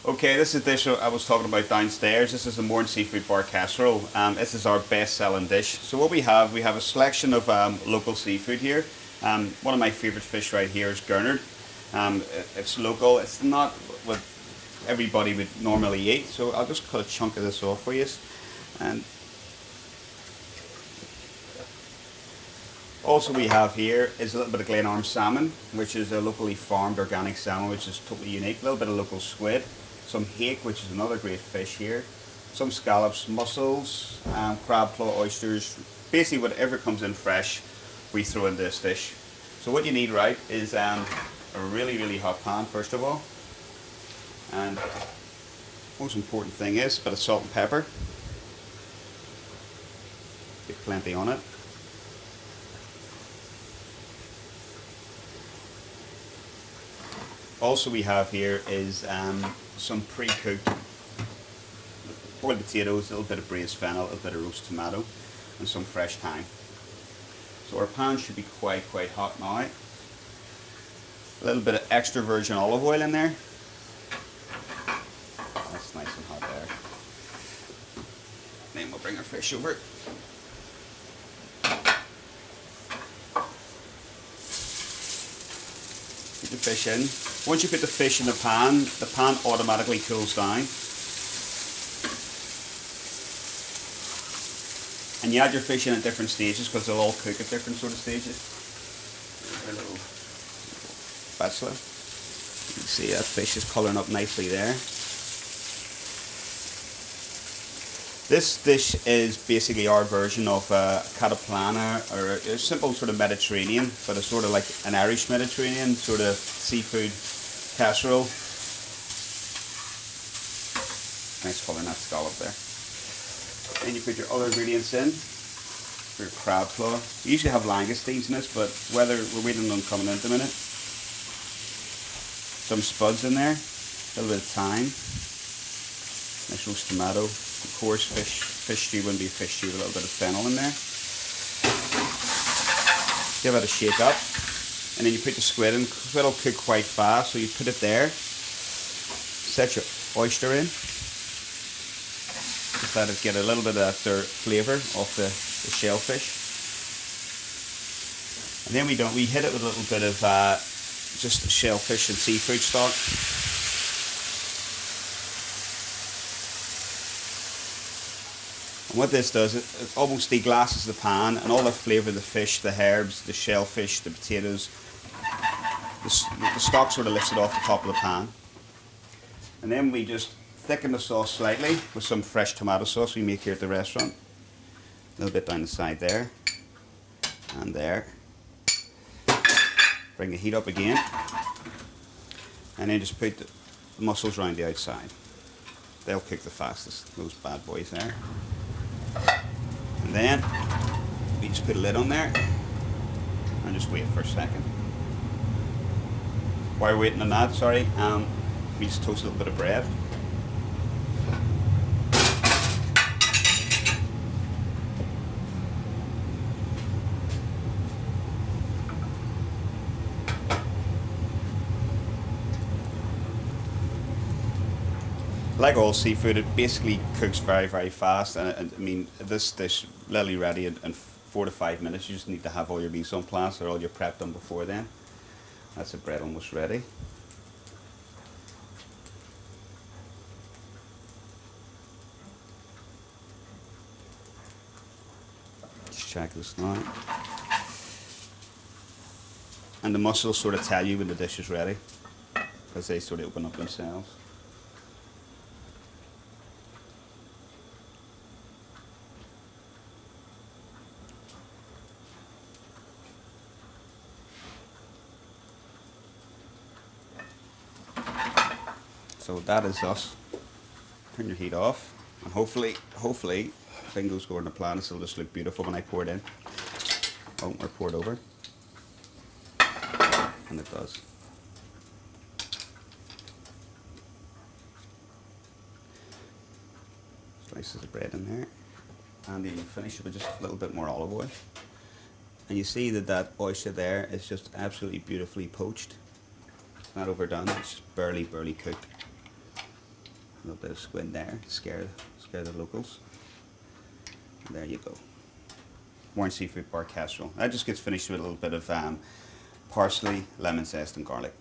Okay, this is the dish I was talking about downstairs. This is the Mourne seafood bar casserole. This is our best-selling dish. So what we have a selection of local seafood here. One of my favourite fish right here is gurnard. It's local. It's not what everybody would normally eat. So I'll just cut a chunk of this off for you. And also we have here is a little bit of Glenarm salmon, which is a locally farmed organic salmon, which is totally unique. A little bit of local squid. Some hake, which is another great fish here, some scallops, mussels, crab claw, oysters, basically whatever comes in fresh we throw in this dish. So what you need, right, is a really hot pan first of all, and most important thing is a bit of salt and pepper. Get plenty on it. Also we have here is some pre-cooked boiled potatoes, a little bit of braised fennel, a little bit of roast tomato, and some fresh thyme. So our pan should be quite hot now. A little bit of extra virgin olive oil in there. That's nice and hot there. Then we'll bring our fish over. Put the fish in. Once you put the fish in the pan automatically cools down. And you add your fish in at different stages because they'll all cook at different sort of stages. A little spatula. You can see that fish is colouring up nicely there. This dish is basically our version of cataplana, or a simple sort of Mediterranean, but a sort of like an Irish Mediterranean sort of seafood casserole. Nice colour in that scallop there. Then you put your other ingredients in. Your crab claw. We usually have langoustines in this, but whether we're waiting on them coming in a minute. Some spuds in there, a little bit of thyme, nice roast tomato. Of course, fish stew wouldn't be fish stew with a little bit of fennel in there. Give it a shake up, and then you put the squid in. Squid will cook quite fast, so you put it there. Set your oyster in. Just let it get a little bit of that flavour off the shellfish. And then we hit it with a little bit of just shellfish and seafood stock. And what this does, it almost deglasses the pan, and all the flavour of the fish, the herbs, the shellfish, the potatoes, the stock sort of lifts it off the top of the pan. And then we just thicken the sauce slightly with some fresh tomato sauce we make here at the restaurant. A little bit down the side there, and there. Bring the heat up again, and then just put the mussels around the outside. They'll cook the fastest, those bad boys there. And then we just put a lid on there and just wait for a second. While we're waiting on that, we just toast a little bit of bread. Like all seafood, it basically cooks very fast, and I mean this dish literally ready in 4 to 5 minutes. You just need to have all your mise en place or all your prep done before then. That's the bread almost ready. Just check this now. And the mussels sort of tell you when the dish is ready, because they sort of open up themselves. So that is us. Turn your heat off, and hopefully, things go according to plan. This will just look beautiful when I pour it in. Oh, or pour it over, and it does. Slices of bread in there, and then you finish it with just a little bit more olive oil. And you see that oyster there is just absolutely beautifully poached. It's not overdone. It's just barely cooked. A little bit of squid there, scare the locals. And there you go. Mourne seafood bar casserole. That just gets finished with a little bit of parsley, lemon zest, and garlic.